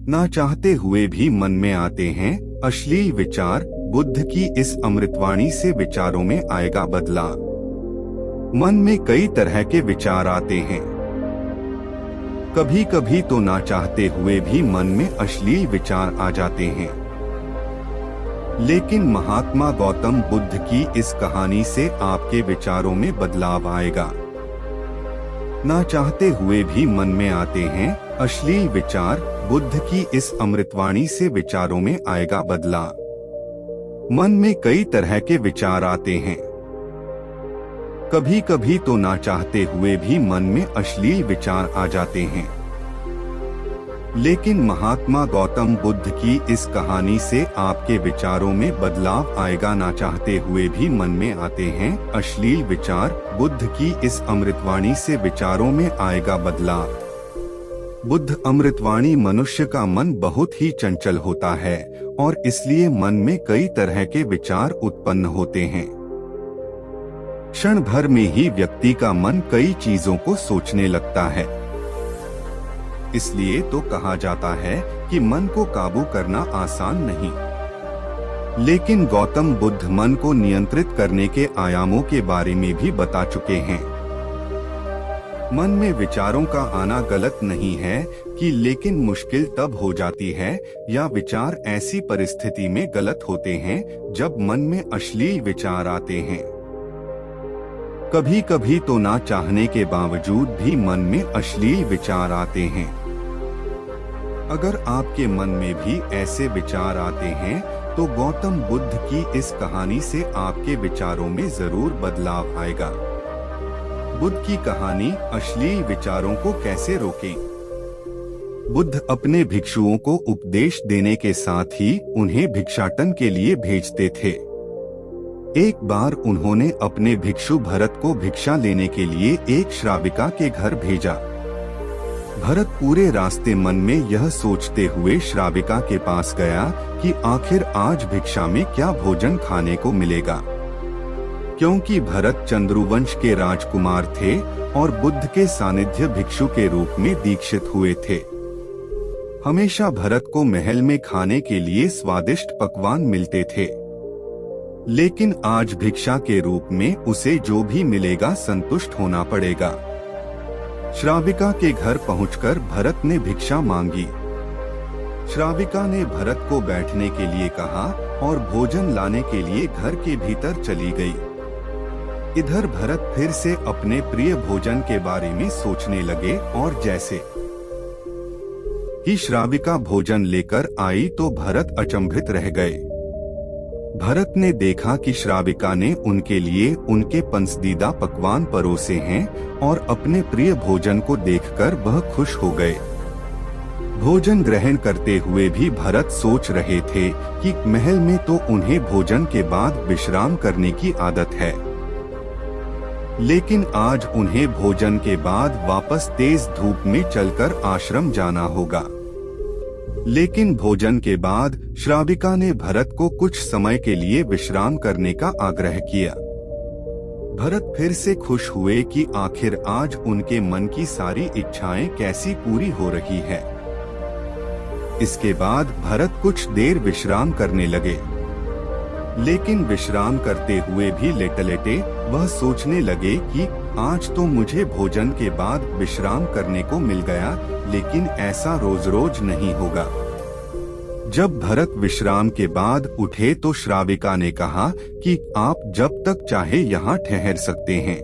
ना चाहते हुए भी मन में आते हैं अश्लील विचार। बुद्ध की इस अमृतवाणी से विचारों में आएगा बदलाव। मन में कई तरह के विचार आते हैं। कभी कभी तो ना चाहते हुए भी मन में अश्लील विचार आ जाते हैं। लेकिन महात्मा गौतम बुद्ध की इस कहानी से आपके विचारों में बदलाव आएगा। ना चाहते हुए भी मन में आते हैं अश्लील विचार। बुद्ध की इस अमृतवाणी से विचारों में आएगा बदलाव। मन में कई तरह के विचार आते हैं। कभी कभी तो ना चाहते हुए भी मन में अश्लील विचार आ जाते हैं। लेकिन महात्मा गौतम बुद्ध की इस कहानी से आपके विचारों में बदलाव आएगा। ना चाहते हुए भी मन में आते हैं अश्लील विचार। बुद्ध की इस अमृतवाणी से विचारों में आएगा बदलाव। बुद्ध अमृतवाणी मनुष्य का मन बहुत ही चंचल होता है और इसलिए मन में कई तरह के विचार उत्पन्न होते हैं। क्षण भर में ही व्यक्ति का मन कई चीजों को सोचने लगता है। इसलिए तो कहा जाता है कि मन को काबू करना आसान नहीं। लेकिन गौतम बुद्ध मन को नियंत्रित करने के आयामों के बारे में भी बता चुके हैं। मन में विचारों का आना गलत नहीं है कि लेकिन मुश्किल तब हो जाती है या विचार ऐसी परिस्थिति में गलत होते हैं जब मन में अश्लील विचार आते हैं। कभी कभी तो ना चाहने के बावजूद भी मन में अश्लील विचार आते हैं। अगर आपके मन में भी ऐसे विचार आते हैं तो गौतम बुद्ध की इस कहानी से आपके विचारों में जरूर बदलाव आएगा। बुद्ध की कहानी अश्लील विचारों को कैसे रोकें। बुद्ध अपने भिक्षुओं को उपदेश देने के साथ ही उन्हें भिक्षाटन के लिए भेजते थे। एक बार उन्होंने अपने भिक्षु भरत को भिक्षा लेने के लिए एक श्राविका के घर भेजा। भरत पूरे रास्ते मन में यह सोचते हुए श्राविका के पास गया कि आखिर आज भिक्षा में क्या भोजन खाने को मिलेगा। क्योंकि भरत चंद्रुवंश के राजकुमार थे और बुद्ध के सानिध्य भिक्षु के रूप में दीक्षित हुए थे। हमेशा भरत को महल में खाने के लिए स्वादिष्ट पकवान मिलते थे। लेकिन आज भिक्षा के रूप में उसे जो भी मिलेगा संतुष्ट होना पड़ेगा। श्राविका के घर पहुंचकर भरत ने भिक्षा मांगी। श्राविका ने भरत को बैठने के लिए कहा और भोजन लाने के लिए घर के भीतर चली गई। इधर भरत फिर से अपने प्रिय भोजन के बारे में सोचने लगे और जैसे ही श्राविका भोजन लेकर आई तो भरत अचंभित रह गए। भरत ने देखा कि श्राविका ने उनके लिए उनके पसंदीदा पकवान परोसे हैं और अपने प्रिय भोजन को देखकर वह खुश हो गए। भोजन ग्रहण करते हुए भी भरत सोच रहे थे कि महल में तो उन्हें भोजन के बाद विश्राम करने की आदत है, लेकिन आज उन्हें भोजन के बाद वापस तेज धूप में चलकर आश्रम जाना होगा। लेकिन भोजन के बाद श्राविका ने भरत को कुछ समय के लिए विश्राम करने का आग्रह किया। भरत फिर से खुश हुए कि आखिर आज उनके मन की सारी इच्छाएं कैसी पूरी हो रही है। इसके बाद भरत कुछ देर विश्राम करने लगे। लेकिन विश्राम करते हुए भी लेटे लेटे वह सोचने लगे कि आज तो मुझे भोजन के बाद विश्राम करने को मिल गया, लेकिन ऐसा रोज रोज नहीं होगा। जब भरत विश्राम के बाद उठे तो श्राविका ने कहा कि आप जब तक चाहे यहाँ ठहर सकते हैं।